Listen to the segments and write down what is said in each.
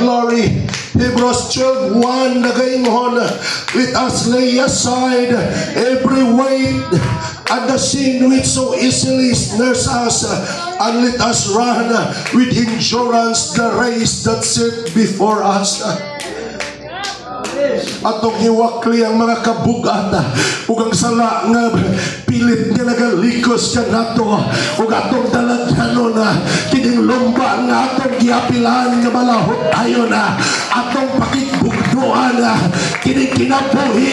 glory. Hebrews 12:1 nagaingon, let us lay aside every weight and the sin which so easily snares us, and let us run with endurance the race that's set before us. Atong hiwakli ang mga kabugat ug ang sala nga pilit nga nagalikos kanato ug atong dalaghanon kining lumba nga atong giapilan nga malahot ayon atong pakigugduan kining kinabuhi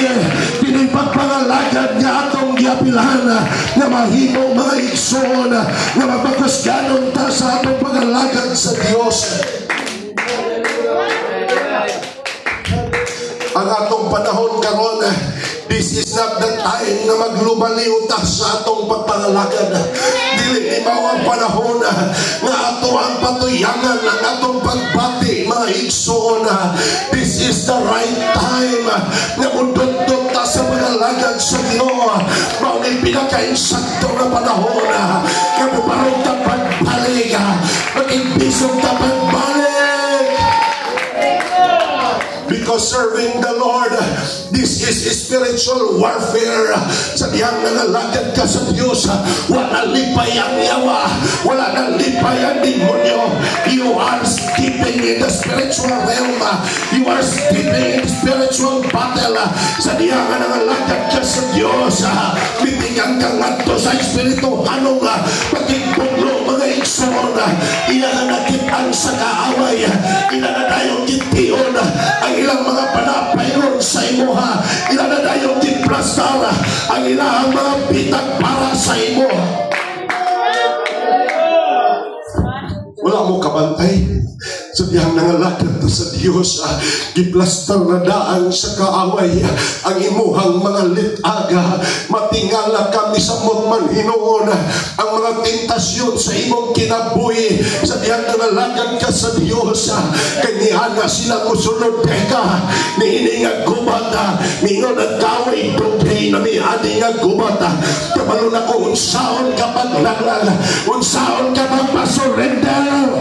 kining pagpangalagad nga atong giapilan nga mahimo mga igsoon nga mapagkusganon ta sa atong pagalagad sa Dios. Ang atong panahon karon, this is not the time na maglubaliw ta sa atong pagpangalagad. Dili ibaw ang panahon nga ato ang patuyangan ng atong pagbati, mga igsoon. This is the right time na mundot-dot ta sa pangalagad sa Ginoo. Mao ni pinaka-insakto na panahon nga mubarog ta pagbalik, mag-imbisog ta pagbalik. Because serving the Lord, this is spiritual warfare. Sa diyang nangalagad ka sa Diyos, wala lipay ang yawa, wala nang lipay ang demonyo. You are stepping in the spiritual realm. You are stepping in spiritual battle. Sa diyang nangalagad ka sa Diyos, bibigyan kang ato sa espiritu hanong pagkikbuglo mga igsoon. Iyananakitan sa kaaway, iyananadayong kitiyon ang ilang mga panapayon sa imo ilan na dayong giplastar ang ilang mga bitag para sa imo. Wala mo kabantay sa diyang nangalagad sa Diyos, giplastar na daan sa kaaway ang imuhang mga litaga. Matingala kami sa man hinoon ang mga tentasyon sa imong kinabuhi. Sa diyang nangalagad ka sa Diyos, kaniana silang musunod ka niini nga gubata mingon ang kaway tubay na may adi nga gubata. Kabalo na ko unsaon ka paglaglag, unsaon ka magpasurrender.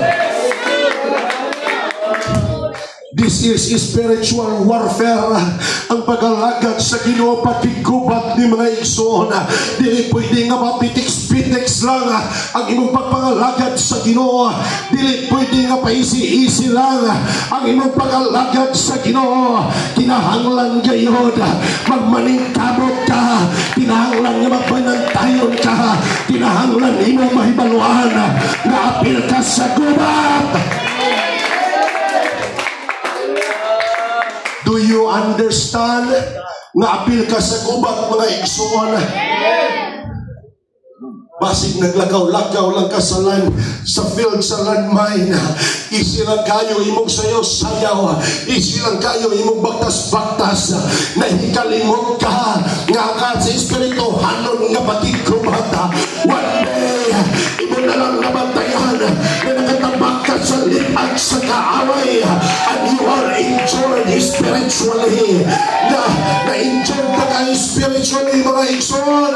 This is spiritual warfare. Ang pagalagad sa Ginoo patigubat ni mga igsoon. Dili pwede nga mapitiks-pitiks lang ang imong pagpangalagad sa Ginoo. Dili pwede nga paisi-isi lang ang imong pagalagad sa Ginoo. Kinahanglan gayod magmaningkamot ka, kinahanglan nga magpanantayon ka, kinahanglan imo mahibaluan na apil ka sa gubat. Do you understand? Nga-apil ka sa gubat, mga igsoon. Basig naglakaw-lakaw lang ka sa field, sa landmine. Easy lang kayo imong sayaw-sayaw. Easy lang kayo imong baktas-baktas. Nahikalimot ka nga ka sa espiritu hanon nga patigkumata. One day, imo na lang nabantayan na nakatabak ka sa lipat sa kaaway. And you are injured spiritually. Na-injured ka kayo spiritually, mga igsoon.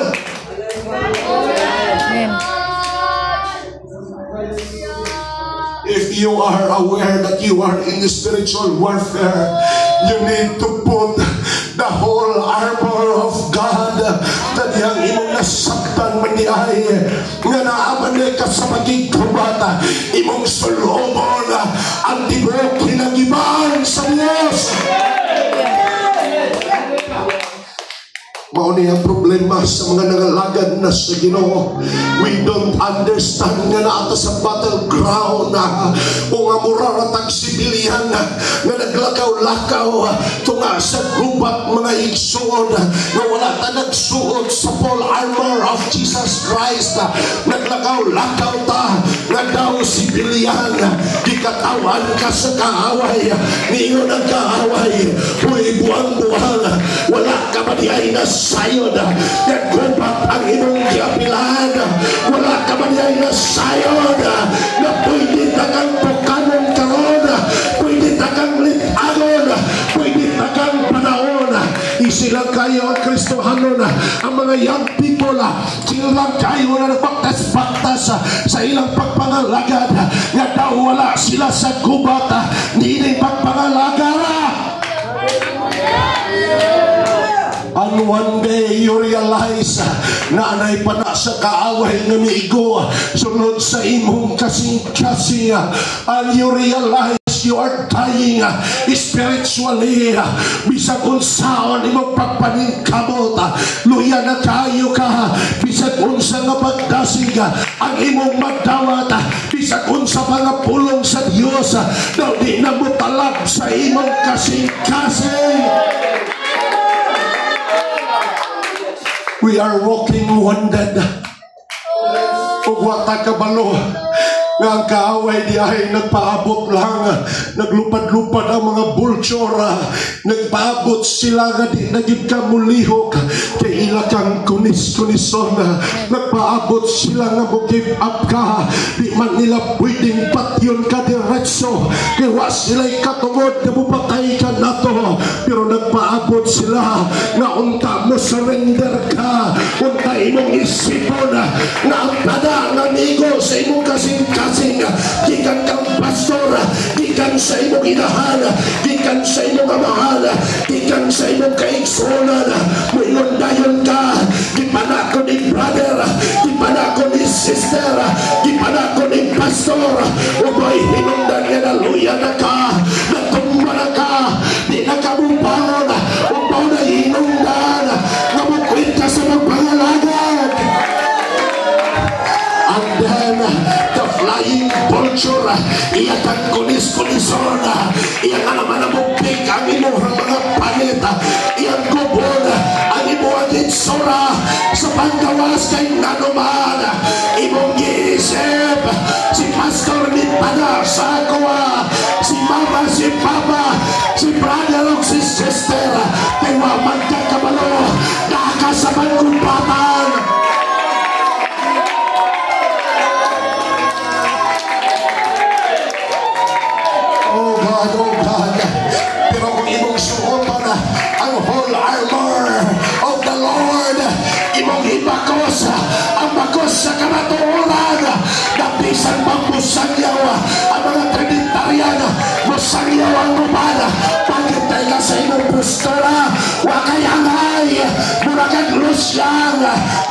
If you are aware that you are in the spiritual warfare, you need to put the whole armor of God. Tadiyang imong nasaktan maniay nga naaman ka sa magigkabata, imong sulobon ang tibok hinagiban sa Diyos. Mao ni ang problema sa mga nangalagad na sa Ginoo. We don't understand nga naata sa battleground o nga muraratag sibilihan nga naglakaw-lakaw tunga sa gubat, mga igsoon nga wala ta nagsuot sa full armor of Jesus Christ. Naglakaw-lakaw ta nga daw sibilihan, gikatawan ka sa kaaway, niyo ng kaaway, huy buwang-buwang, wala ka ba diay na sayod, naggubat ang imong giapilan, wala ka ba diay na sayod, na pwede na kang pukanon karon, pwede na kang litagon, pwede na kang panahon. Isilang kayo ang Kristohanon, ang mga young people, silang kayo na nagbaktas-baktas sa ilang pagpangalagad, nga daw wala sila sa gubat, niining one day you realize na anay pa na sa kaaway nga miigo sunod sa imong kasing-kasing, and you realize you are dying spiritually. Bisag unsaon imong pagpaningkamot, luya na kayo ka. Bisag unsa nga pagdasig ang imong madawat, bisag unsa pa nga pulong sa Dios, daw di na mo talab sa imong kasing-kasing. We are walking wounded. Ug wa ta kabalo nga ang kaaway di ay nagpaabot lang, naglupad-lupad ang mga vulture, nagpaabot sila nga di naging kamulihok kay ila kang kunis-kunison, nagpaabot sila nga mag-give up ka, di man nila pwedeng patyon ka diretso kay wa sila'y katungod na mupatay ka nato, pero nagpaabot sila nga unta mo surrender ka, unta imong isipon na ang tada ng amigo sa imong kasing-kasing, gikan kang pastor, gikan sa imong inahan, gikan sa imong amahan, gikan sa imong kaigsunan, muingon dayon ka, di pa na ako ni brother, di pa na ako ni sister, di pa na ako ni pastor, uboy hinungdan nga naluya na ka, natumba na ka, di na ka mupaon, ubaw na hinungdan, namukwit ka sa magpangalagan. And then the flying vulture, iya kang kunis-kunison, iya nga naman namupig ang imuhang mga panita, iyang gubon ang imuhang itsura sa paggawas kay nanuman, imong giisip si pastor ni Pana sa ako, si mama, si papa, si brother o si sister, kay waman ka kabalo, nakasaman kumpatan. Oh God, pero kung imong suotan ang whole armor of the Lord, imong ibakos ang bakos sa kamatuoran, nabisan pang musangyaw ang mga Trinitarian, musangyaw ang rumana, pagkitay ka sa imong postura, wakayangay, muragag lusyang,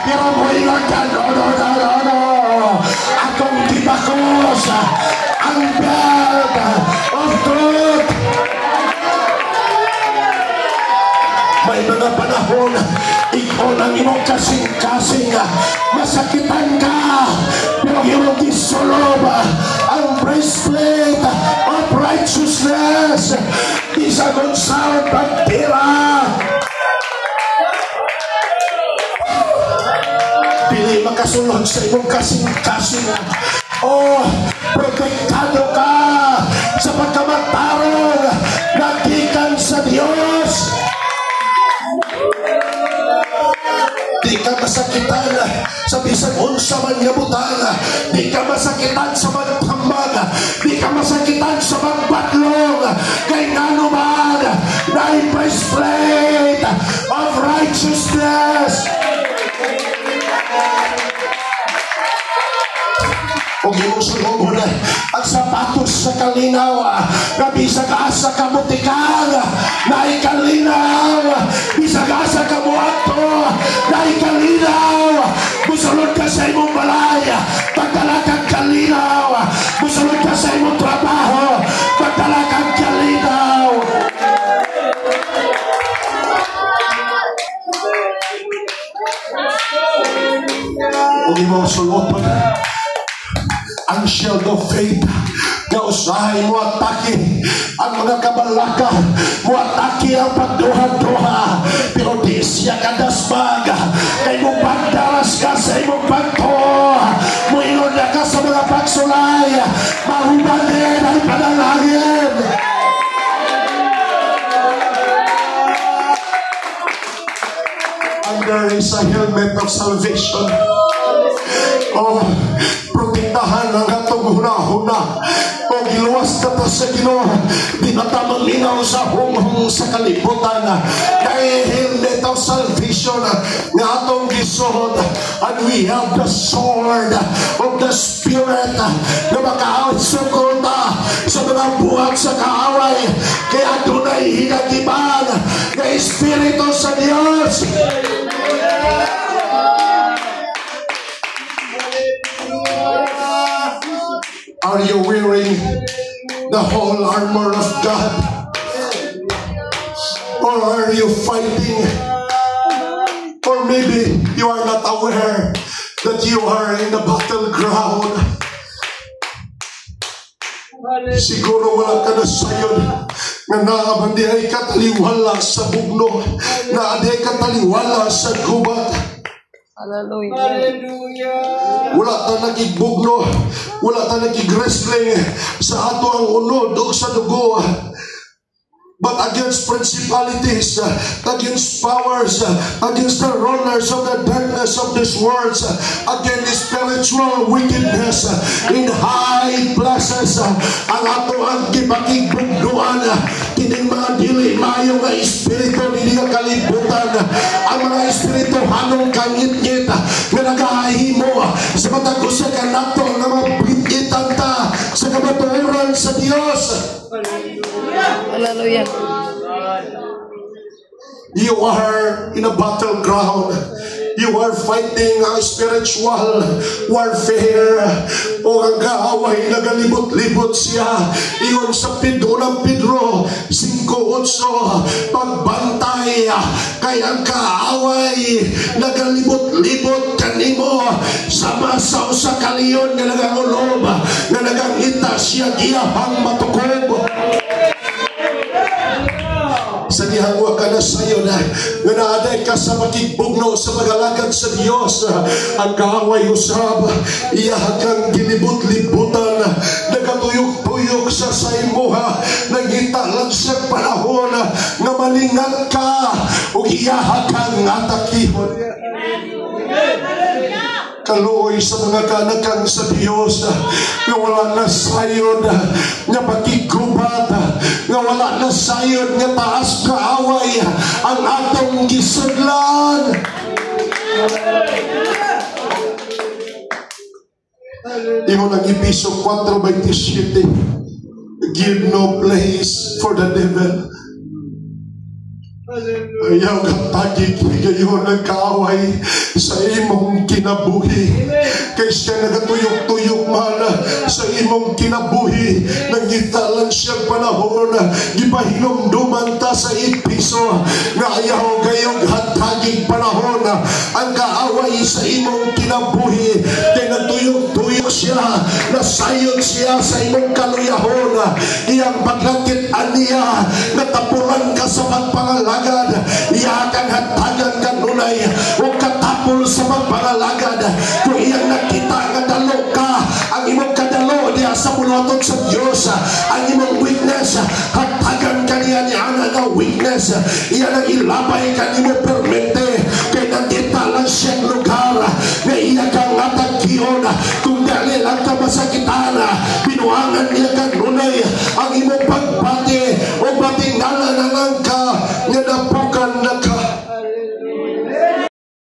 pero mo ilang ka, no, akong ibakos ang belt of truth. May mga panahon ikaw lang imong kasing-kasing, masakitan ka, pero imong isulob ang breastplate of righteousness, isagon sa pagtira. Pili makasulod sa imong kasing-kasing. Oh, protektado ka sa pagkamatarong nagikan sa Diyos. Di ka masakitan sa bisag unsa man nga butang, di ka masakitan sa magpambag, di ka masakitan sa magbatlong, kay nanuman na breastplate of righteousness. Kung imong sulubon ang sapatos sa kalinaw, na bisag asa ka mutikang, na ikalinaw, bisag asa ka muato, na ikalinaw, musulod ka sa imong balay, pagdala kang kalinaw, musulod ka sa imong trabaho, pagdala kang kalinaw. Kung imong sulubon ang shield of faith, na usahay mo atake ang mga kabalaka, mo atake ang pagduha-duha, pero di siya kadasbag, kay mo pagdaras ka sa imong pagto, mo inod na ka sa mga pagsulay, mahubad din ang panalangin. And there is a helmet of salvation. Oh, protektahan ang atong huna-huna. O giluwas na ta sa Ginoo, di na ta maminaw sa hunghong sa kalibutan. Kay helmet of salvation nga atong gisuot, and we have the sword of the Spirit na makaasukot sa mga buhat sa kaaway. Kaya dunay hinagiban nga Espiritu sa Diyos. Are you wearing the whole armor of God? Or are you fighting? Or maybe you are not aware that you are in the battleground. Siguro wala ka na sayod nga naabandi ay kataliwala sa bugno, na aday kataliwala sa gubat. Hallelujah. Wala ta nagigbugno, wala ta nagig-wrestling sa ato ang unod o sa dugo. But against principalities, against powers, against the rulers of the darkness of this world, against spiritual wickedness in high places, ang ato ang gipakigbugnuan, kining mga dili maayo nga espiritu hindi nga kalibutan, ang mga espiritu hanong kangit-ngit nga nagahimo sa matag usa ka nato nga mabit-itan ta sa kamatuoran sa Dios. Hallelujah. You are in a battleground. You are fighting a spiritual warfare. O ang kaaway nagalibot-libot siya. Iyon sa unang Pedro 5:8, pagbantay kay ang kaaway nagalibot-libot kanimo sama sa usa ka leon nga nagangulob nga nagangita siya giyahang matukob. Sa dihangwa ka na sayo na naaday ka sa makigbugno sa magalagad sa Diyos. Ang kaaway usab iyahang gilibot-libutan, nagatuyok-tuyok sa saymoha, nagita lang sa panahon nga malingat ka o iyahang atakihon. Kaluoy sa mga kanakang sa Diyos nga wala na sayod nga pagkigubat, nga wala na sayod nga taas kaaway ang atong gisudlan. Imo nang Episo 4:27, give no place for the devil. Ayaw katagig gayon ang kaaway sa imong kinabuhi. Kay siya nagatuyok-tuyok man sa imong kinabuhi. Nangita lang siya panahon, gipahinomduman ta sa Episo nga ayaw gayong hatagig panahon ang kaaway sa imong kinabuhi. Kay nagtuyok-tuyok siya, nasayod siya sa imong kaluyahon. Iyang paglakit aniya, natapulan ka sa pagpangalagad, iyakang hatagan kanunay o katapol sa pagpangalagad. Kung iyang nakita nga dalo ka, ang imong kadalo diya sa buloton sa Diyos, ang imong weakness hatagan kaniya ni ana nga weakness, iya nang ilabay kanimo permente. Kay nakita lang siyang lugar nga iya kang atagkiyon. Kung dali lang ka masakitan, binuangan niya kanunay ang imong pagbati